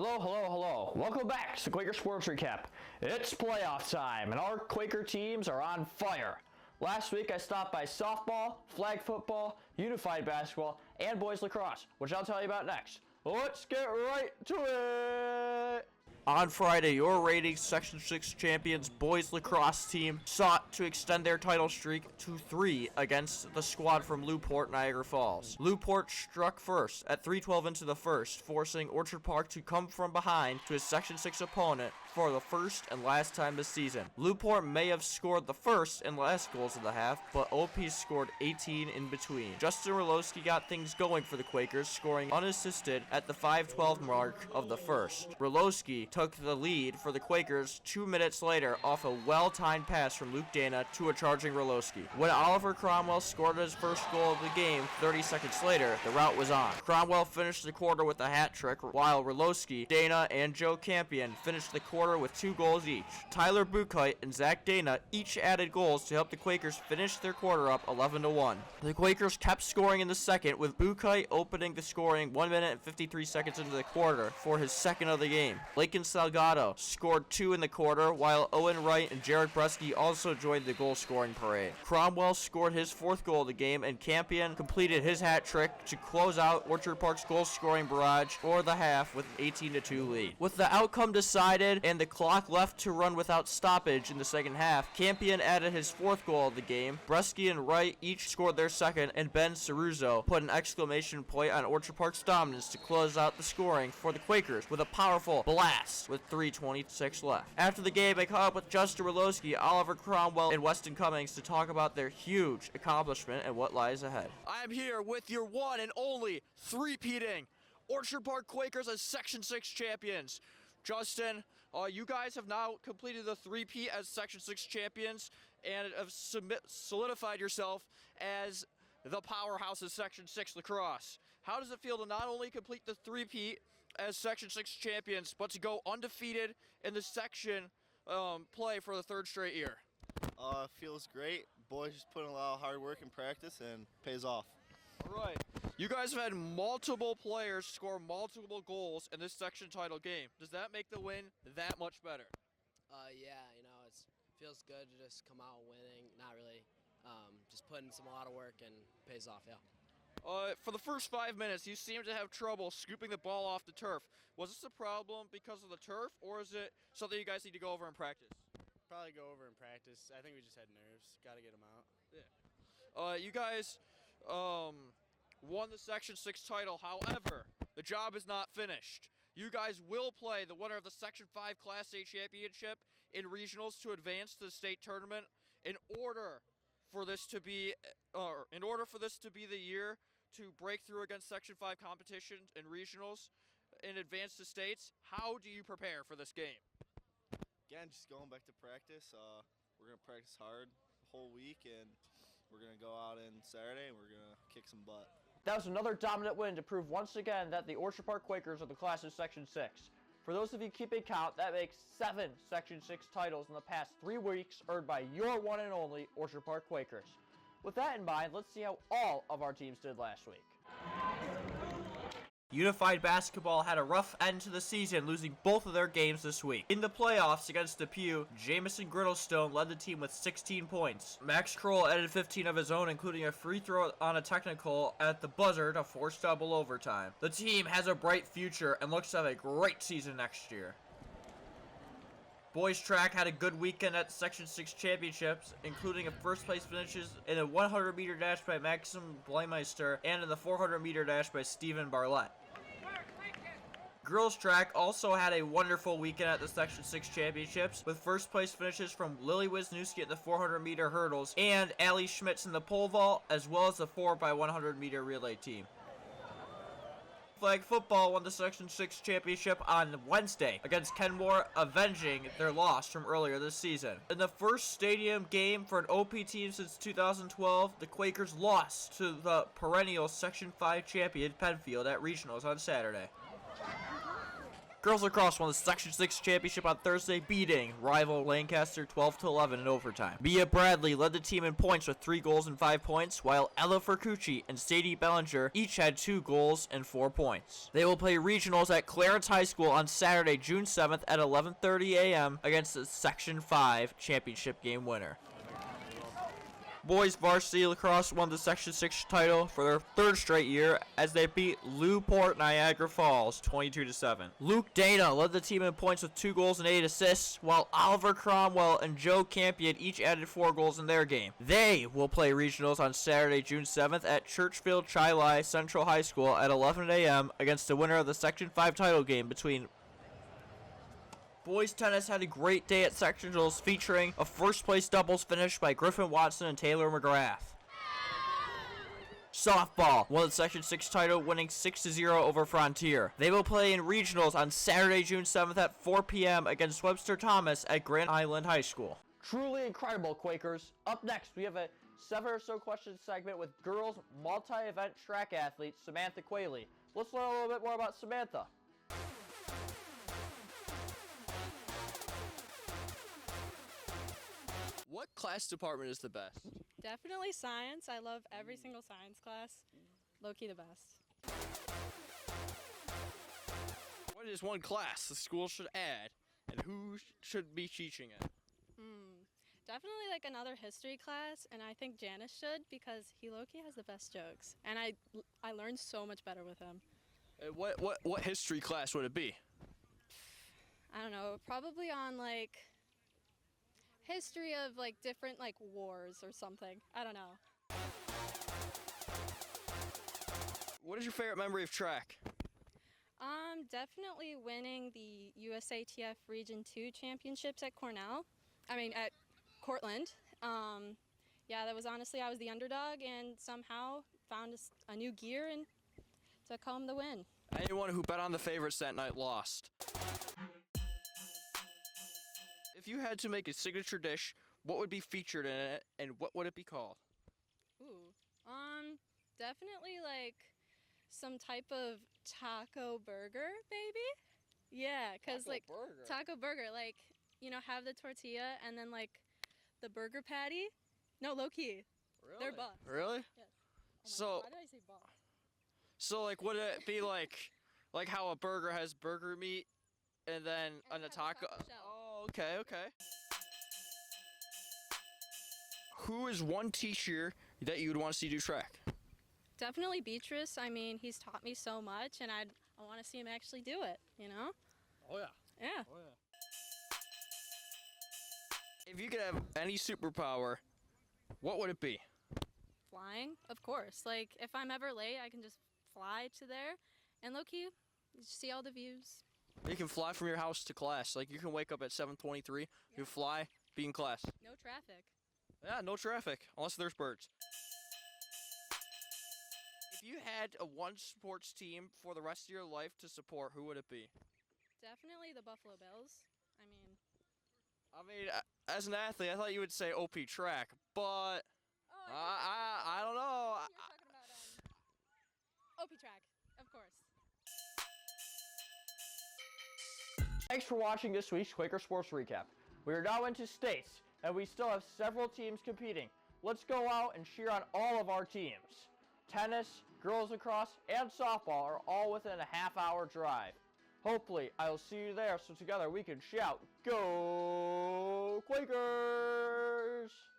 Hello, hello, hello. Welcome back to Quaker Sports Recap. It's playoff time, and our Quaker teams are on fire. Last week, I stopped by softball, flag football, unified basketball, and boys lacrosse, which I'll tell you about next. Let's get right to it! On Friday, your ratings Section 6 champions boys lacrosse team sought to extend their title streak to 3 against the squad from Newport, Niagara Falls. Newport struck first at 3:12 into the first, forcing Orchard Park to come from behind to his Section 6 opponent for the first and last time this season. Newport may have scored the first and last goals of the half, but OPHS scored 18 in between. Justin Roloski got things going for the Quakers, scoring unassisted at the 5:12 mark of the first. Roloski took the lead for the Quakers 2 minutes later off a well-timed pass from Luke Dana to a charging Roloski. When Oliver Cromwell scored his first goal of the game 30 seconds later, the rout was on. Cromwell finished the quarter with a hat trick, while Roloski, Dana, and Joe Campion finished the quarter with 2 goals each. Tyler Buchheit and Zach Dana each added goals to help the Quakers finish their quarter up 11-1. The Quakers kept scoring in the second, with Buchheit opening the scoring 1 minute and 53 seconds into the quarter for his second of the game. Lakin Salgado scored 2 in the quarter, while Owen Wright and Jared Bresky also joined the goal-scoring parade. Cromwell scored his 4th goal of the game, and Campion completed his hat trick to close out Orchard Park's goal-scoring barrage for the half with an 18-2 lead. With the outcome decided and the clock left to run without stoppage in the second half, Campion added his 4th goal of the game. Bresky and Wright each scored their second, and Ben Ceruzo put an exclamation point on Orchard Park's dominance to close out the scoring for the Quakers with a powerful blast with 3:26 left. After the game, I caught up with Justin Roloski, Oliver Cromwell, and Weston Cummings to talk about their huge accomplishment and what lies ahead. I am here with your one and only three-peating Orchard Park Quakers as Section 6 champions. Justin, you guys have now completed the three-peat as Section 6 champions and have solidified yourself as the powerhouse of Section 6 lacrosse. How does it feel to not only complete the three-peat as Section 6 champions, but to go undefeated in the section play for the 3rd straight year? Feels great. Boys just put in a lot of hard work and practice, and pays off. Right. You guys have had multiple players score multiple goals in this section title game. Does that make the win that much better? Yeah, it feels good to just come out winning. Not really. Just putting a lot of work and pays off, yeah. For the first 5 minutes, you seemed to have trouble scooping the ball off the turf. Was this a problem because of the turf, or is it something you guys need to go over in practice? Probably go over in practice. I think we just had nerves. Got to get them out. Yeah. You guys won the Section 6 title. However, the job is not finished. You guys will play the winner of the Section 5 Class A championship in regionals to advance to the state tournament. In order for this to be the year to break through against Section 5 competitions and regionals and advance to states, how do you prepare for this game? Again, just going back to practice. We're going to practice hard the whole week, and we're going to go out on Saturday, and we're going to kick some butt. That was another dominant win to prove once again that the Orchard Park Quakers are the class of Section 6. For those of you keeping count, that makes 7 Section 6 titles in the past 3 weeks earned by your one and only Orchard Park Quakers. With that in mind, let's see how all of our teams did last week. Unified Basketball had a rough end to the season, losing both of their games this week. In the playoffs against Depew, Jamison Griddlestone led the team with 16 points. Max Kroll added 15 of his own, including a free throw on a technical at the buzzer to force double overtime. The team has a bright future and looks to have a great season next year. Boys track had a good weekend at the Section 6 championships, including a first-place finishes in a 100-meter dash by Maxim Bleimeister and in the 400-meter dash by Stephen Barlett. Girls track also had a wonderful weekend at the Section 6 championships, with first-place finishes from Lily Wisniewski at the 400-meter hurdles and Allie Schmitz in the pole vault, as well as the 4x100-meter relay team. Flag football won the Section 6 championship on Wednesday against Kenmore, avenging their loss from earlier this season. In the first stadium game for an OP team since 2012, the Quakers lost to the perennial Section 5 champion Penfield at regionals on Saturday. Girls lacrosse won the Section 6 championship on Thursday, beating rival Lancaster 12-11 in overtime. Mia Bradley led the team in points with 3 goals and 5 points, while Ella Fercucci and Sadie Bellinger each had 2 goals and 4 points. They will play regionals at Clarence High School on Saturday, June 7th at 11:30 a.m. against the Section 5 championship game winner. Boys varsity lacrosse won the Section 6 title for their 3rd straight year as they beat Newport Niagara Falls 22-7. Luke Dana led the team in points with 2 goals and 8 assists, while Oliver Cromwell and Joe Campion each added 4 goals in their game. They will play regionals on Saturday, June 7th at Churchville Chili Central High School at 11 a.m. against the winner of the Section 5 title game between. Boys tennis had a great day at sectionals featuring a first-place doubles finish by Griffin Watson and Taylor McGrath. Softball won the Section 6 title, winning 6-0 over Frontier. They will play in regionals on Saturday, June 7th at 4 p.m. against Webster Thomas at Grand Island High School. Truly incredible, Quakers. Up next, we have a 7 or so questions segment with girls multi-event track athlete Samantha Quayle. Let's learn a little bit more about Samantha. What class department is the best? Definitely science. I love every single science class. Low-key the best. What is one class the school should add, and who should be teaching it? Definitely like another history class, and I think Janice should because he low-key has the best jokes. And I learned so much better with him. What history class would it be? I don't know, probably on like history of like different like wars or something. I don't know. What is your favorite memory of track? Definitely winning the USATF Region 2 championships at at Cortland. Yeah, that was honestly, I was the underdog and somehow found a new gear and took home the win. Anyone who bet on the favorites that night lost. If you had to make a signature dish, what would be featured in it, and what would it be called? Ooh, definitely like some type of taco burger, maybe? Yeah, cause like taco burger, like, you know, have the tortilla and then like the burger patty. No, low key. Really? They're buff. Really? Yes. Oh my So, God, why did I say buff? so like, would it be like how a burger has burger meat, and then And on a it has a taco? taco shell. Oh, okay. Who is one teacher that you would want to see do track? Definitely Beatrice. I mean, he's taught me so much, and I want to see him actually do it, you know? Oh yeah. Yeah. Oh yeah. If you could have any superpower, what would it be? Flying, of course. Like, if I'm ever late, I can just fly to there, and low-key, see all the views. You can fly from your house to class. Like, you can wake up at 7:23, you fly, be in class. No traffic. Yeah, no traffic, unless there's birds. If you had a one sports team for the rest of your life to support, who would it be? Definitely the Buffalo Bills. I mean, as an athlete, I thought you would say OP track, but I don't know. You're talking about OP track, of course. Thanks for watching this week's Quaker Sports Recap. We are now into states, and we still have several teams competing. Let's go out and cheer on all of our teams. Tennis, girls lacrosse, and softball are all within a half-hour drive. Hopefully, I'll see you there so together we can shout, "Go Quakers!"